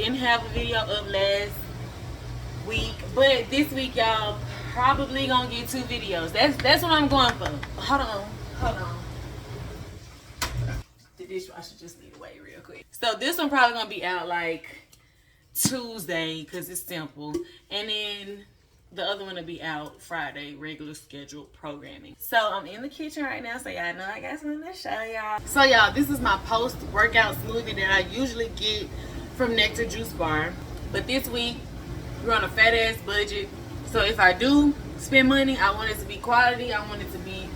didn't have a video up last week, but this week y'all probably gonna get 2 videos. That's what I'm going for. Hold on. The dishwasher just need away real quick. So this one probably gonna be out like Tuesday because it's simple, and then the other one will be out Friday, regular scheduled programming. So I'm in the kitchen right now, so y'all know I got something to show y'all. So y'all, this is my post-workout smoothie that I usually get from Nectar Juice Bar, but this week we're on a fat ass budget. So if I do spend money, I want it to be quality. I want it to be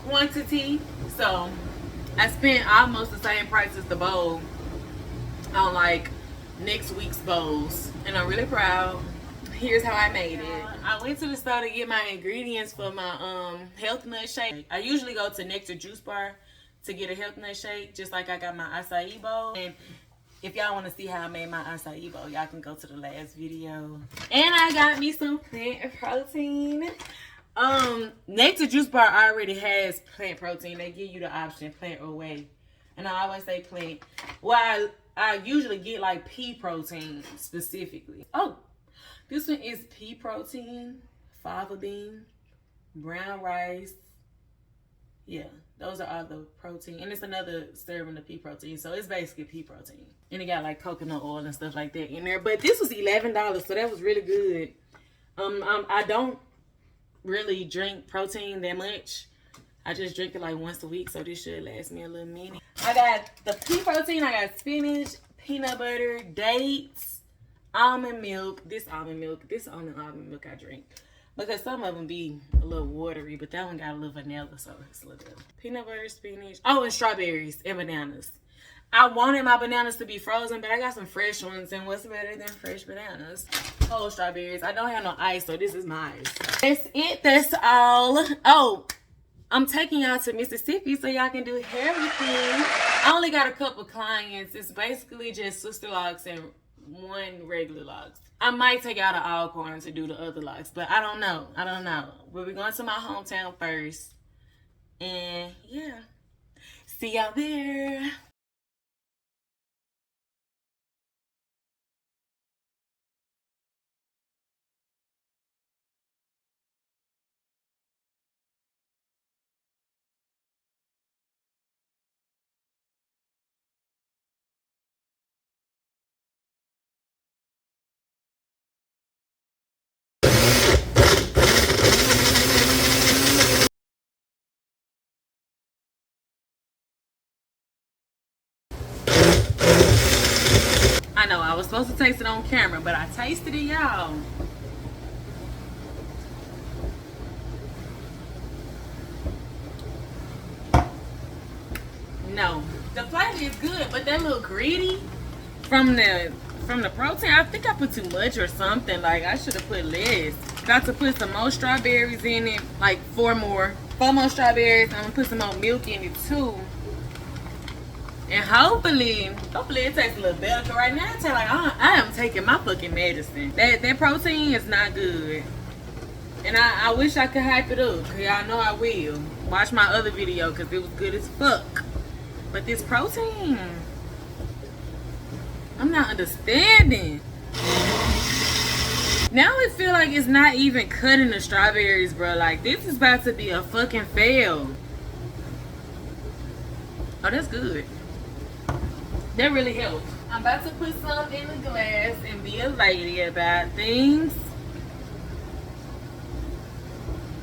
quantity. So I spent almost the same price as the bowl on like next week's bowls, and I'm really proud. Here's how I made it. I went to the store to get my ingredients for my health nut shake. I usually go to Nectar Juice Bar to get a health nut shake, just like I got my acai bowl. And if y'all want to see how I made my acai bowl, y'all can go to the last video. And I got me some plant protein. Nectar Juice Bar already has plant protein. They give you the option, plant or whey. And I always say plant. Well, I usually get like pea protein specifically. Oh, this one is pea protein, fava bean, brown rice. Yeah, those are all the protein. And it's another serving of pea protein. So it's basically pea protein. And it got like coconut oil and stuff like that in there. But this was $11, so that was really good. I don't really drink protein that much. I just drink it like once a week, so this should last me a little minute. I got the pea protein, I got spinach, peanut butter, dates, almond milk. This only almond milk I drink, because some of them be a little watery, but that one got a little vanilla, so it's a little good. Peanut butter, spinach, oh, and strawberries and bananas. I wanted my bananas to be frozen, but I got some fresh ones, and what's better than fresh bananas? Whole strawberries. I don't have no ice, so this is my ice. That's it. That's all. Oh, I'm taking y'all to Mississippi so y'all can do hair with me. I only got a couple clients. It's basically just sister locks and one regular locks. I might take y'all to Alcorn to do the other locks, but I don't know. But we're going to my hometown first. And yeah, see y'all there. I know I was supposed to taste it on camera, but I tasted it, y'all. No, the flavor is good, but that little greedy from the protein, I think I put too much or something. Like I should have put less. Got to put some more strawberries in it, like 4 more strawberries. I'm gonna put some more milk in it too. And hopefully it tastes a little better. Cause right now I tell like I am taking my fucking medicine. That protein is not good. And I wish I could hype it up. Cause y'all know I will. Watch my other video cause it was good as fuck. But this protein, I'm not understanding. Now it feel like it's not even cutting the strawberries, bro. Like this is about to be a fucking fail. Oh, that's good. That really helps. I'm about to put some in the glass and be a lady about things.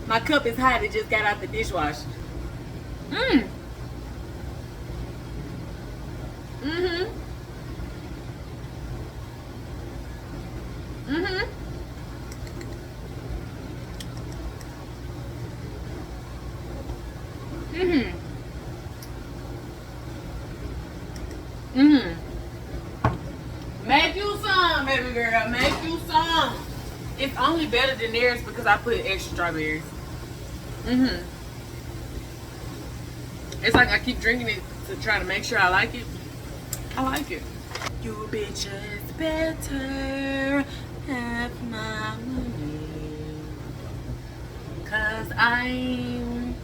My cup is hot. It just got out the dishwasher. Mm-hmm. Make you some, baby girl. Make you some. It's only better than theirs because I put extra strawberries. It's like I keep drinking it to try to make sure I like it. I like it. You bitches better have my money, 'cause I'm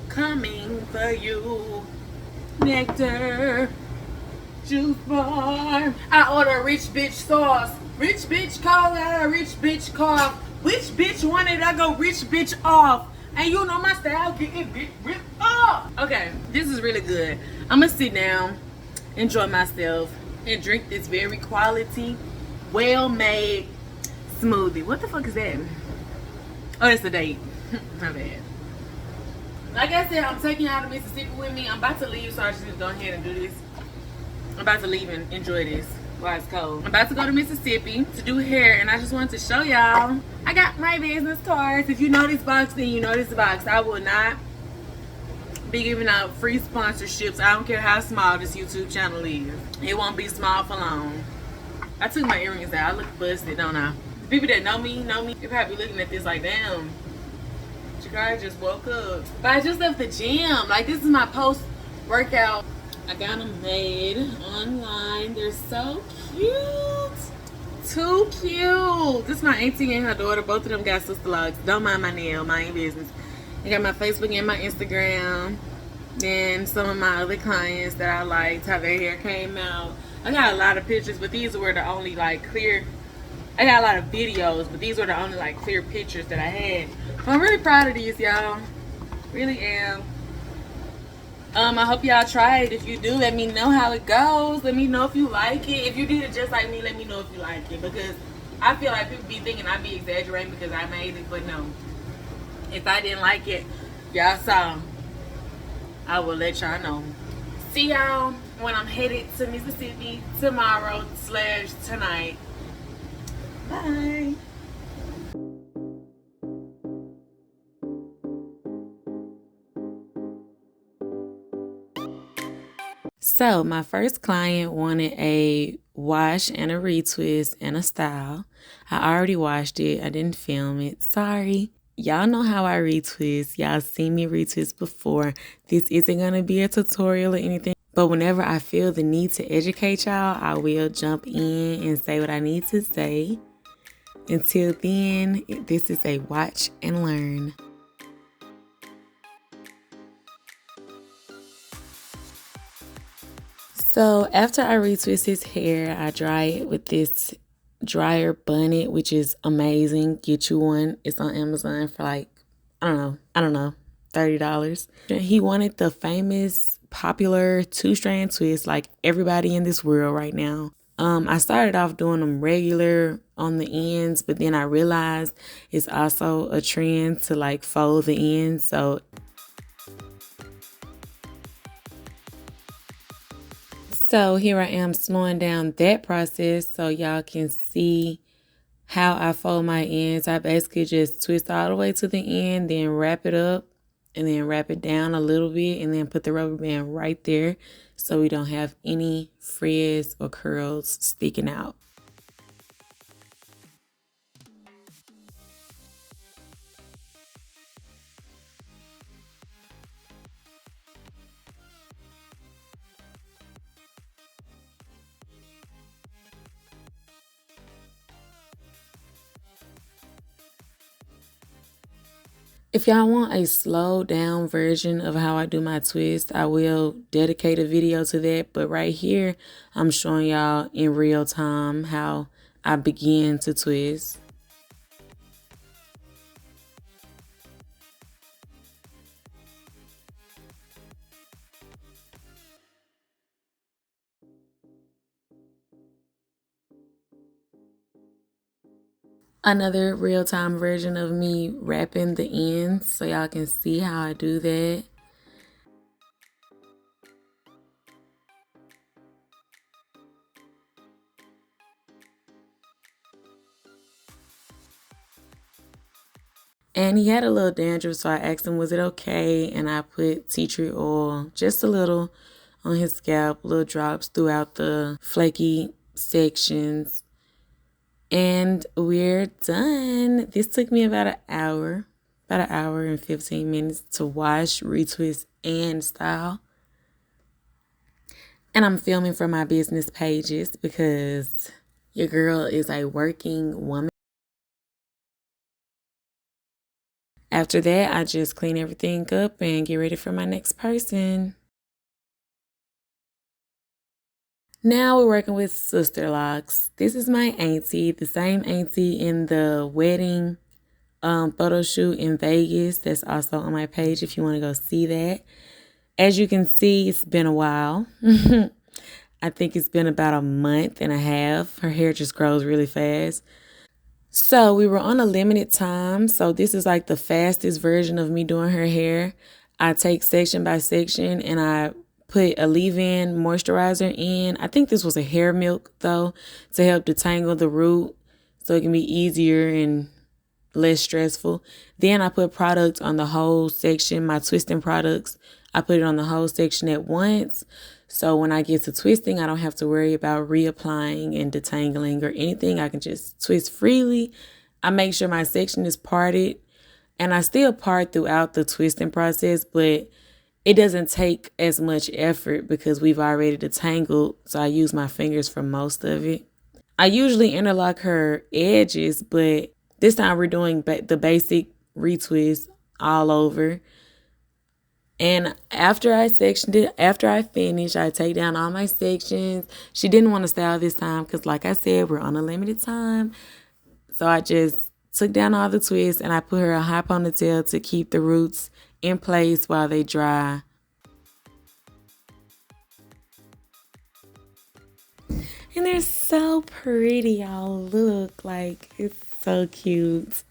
coming for you. Nectar juice bar. I order rich bitch sauce. Rich bitch cola, rich bitch cough. Which bitch wanted I go rich bitch off? And you know my style getting bit ripped off. Okay, this is really good. I'm gonna sit down, enjoy myself, and drink this very quality, well-made smoothie. What the fuck is that? Oh, it's a date. My bad. Like I said, I'm taking y'all to Mississippi with me. I'm about to leave, so I just need to go ahead and do this. I'm about to leave and enjoy this while it's cold. I'm about to go to Mississippi to do hair, and I just wanted to show y'all. I got my business cards. If you know this box, then you know this box. I will not be giving out free sponsorships. I don't care how small this YouTube channel is. It won't be small for long. I took my earrings out. I look busted, don't I? The people that know me, they're probably looking at this like, damn, Jakari just woke up. But I just left the gym. Like, this is my post-workout. I got them made online. They're so cute. Too cute. This is my auntie and her daughter. Both of them got sister locks. Don't mind my nail. Mind your business. I got my Facebook and my Instagram. Then some of my other clients that I liked how their hair came out. I got a lot of pictures, but these were the only like clear. I got a lot of videos, but these were the only like clear pictures that I had. So I'm really proud of these, y'all. Really am. I hope y'all try it. If you do, let me know how it goes. Let me know if you like it. If you did it just like me, let me know if you like it. Because I feel like people be thinking I be exaggerating because I made it, but no. If I didn't like it, y'all saw, I will let y'all know. See y'all when I'm headed to Mississippi tomorrow/tonight. Bye. So my first client wanted a wash and a retwist and a style. I already washed it. I didn't film it. Sorry. Y'all know how I retwist. Y'all seen me retwist before. This isn't going to be a tutorial or anything. But whenever I feel the need to educate y'all, I will jump in and say what I need to say. Until then, this is a watch and learn. So after I retwist his hair, I dry it with this dryer bonnet, which is amazing. Get you one. It's on Amazon for like, I don't know, $30. He wanted the famous, popular two-strand twist like everybody in this world right now. I started off doing them regular on the ends, but then I realized it's also a trend to like fold the ends. So here I am slowing down that process so y'all can see how I fold my ends. I basically just twist all the way to the end, then wrap it up, and then wrap it down a little bit, and then put the rubber band right there so we don't have any frizz or curls sticking out. If y'all want a slow down version of how I do my twist, I will dedicate a video to that. But right here, I'm showing y'all in real time how I begin to twist. Another real-time version of me wrapping the ends so y'all can see how I do that. And he had a little dandruff, so I asked him, was it okay? And I put tea tree oil, just a little, on his scalp, little drops throughout the flaky sections. And we're done. This took me about an hour and 15 minutes to wash, retwist, and style. And I'm filming for my business pages because your girl is a working woman. After that, I just clean everything up and get ready for my next person. Now we're working with sister locks. This is my auntie, the same auntie in the wedding photo shoot in Vegas. That's also on my page if you want to go see that. As you can see, it's been a while. I think it's been about a month and a half. Her hair just grows really fast. So we were on a limited time. So this is like the fastest version of me doing her hair. I take section by section and I put a leave-in moisturizer in. I think this was a hair milk though, to help detangle the root so it can be easier and less stressful. Then I put product on the whole section, my twisting products. I put it on the whole section at once. So when I get to twisting, I don't have to worry about reapplying and detangling or anything. I can just twist freely. I make sure my section is parted, and I still part throughout the twisting process, but it doesn't take as much effort because we've already detangled. So I use my fingers for most of it. I usually interlock her edges, but this time we're doing the basic retwist all over. And after I sectioned it, after I finish, I take down all my sections. She didn't want to style this time because, like I said, we're on a limited time. So I just took down all the twists and I put her a high ponytail to keep the roots in place while they dry. And they're so pretty, y'all. Look, like, it's so cute.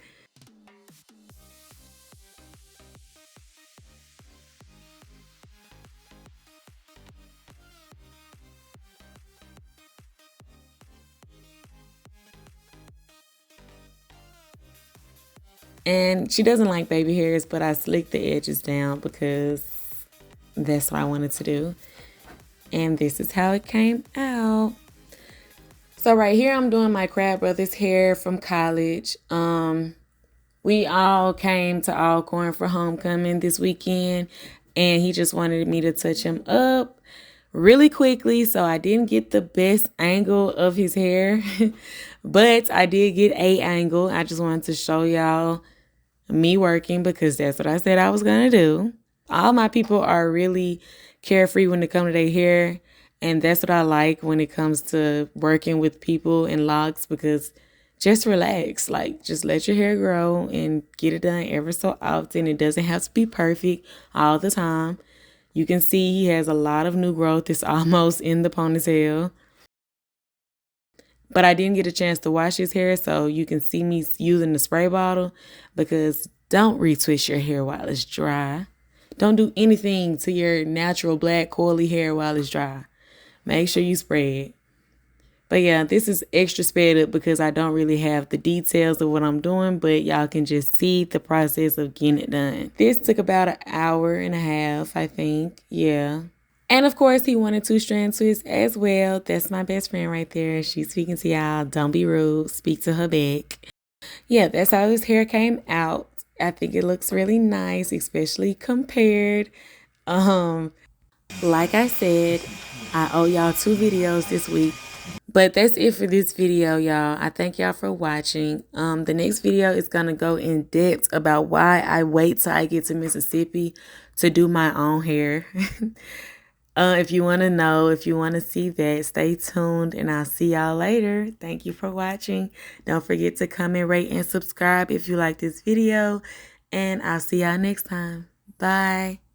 And she doesn't like baby hairs, but I slicked the edges down because that's what I wanted to do. And this is how it came out. So right here, I'm doing my Crab Brothers hair from college. We all came to Alcorn for homecoming this weekend, and he just wanted me to touch him up really quickly. So I didn't get the best angle of his hair, but I did get a angle. I just wanted to show y'all me working because that's what I said I was going to do. All my people are really carefree when it comes to their hair. And that's what I like when it comes to working with people in locks, because just relax. Like, just let your hair grow and get it done ever so often. It doesn't have to be perfect all the time. You can see he has a lot of new growth. It's almost in the ponytail. But I didn't get a chance to wash his hair, so you can see me using the spray bottle, because don't retwist your hair while it's dry. Don't do anything to your natural black coily hair while it's dry. Make sure you spray it. But yeah, this is extra sped up because I don't really have the details of what I'm doing, but y'all can just see the process of getting it done. This took about an hour and a half, I think. Yeah. And of course, he wanted 2-strand twists as well. That's my best friend right there. She's speaking to y'all. Don't be rude. Speak to her back. Yeah, that's how his hair came out. I think it looks really nice, especially compared. Like I said, I owe y'all 2 videos this week. But that's it for this video, y'all. I thank y'all for watching. The next video is going to go in depth about why I wait till I get to Mississippi to do my own hair. If you want to know, if you want to see that, stay tuned and I'll see y'all later. Thank you for watching. Don't forget to comment, rate, and subscribe if you like this video. And I'll see y'all next time. Bye.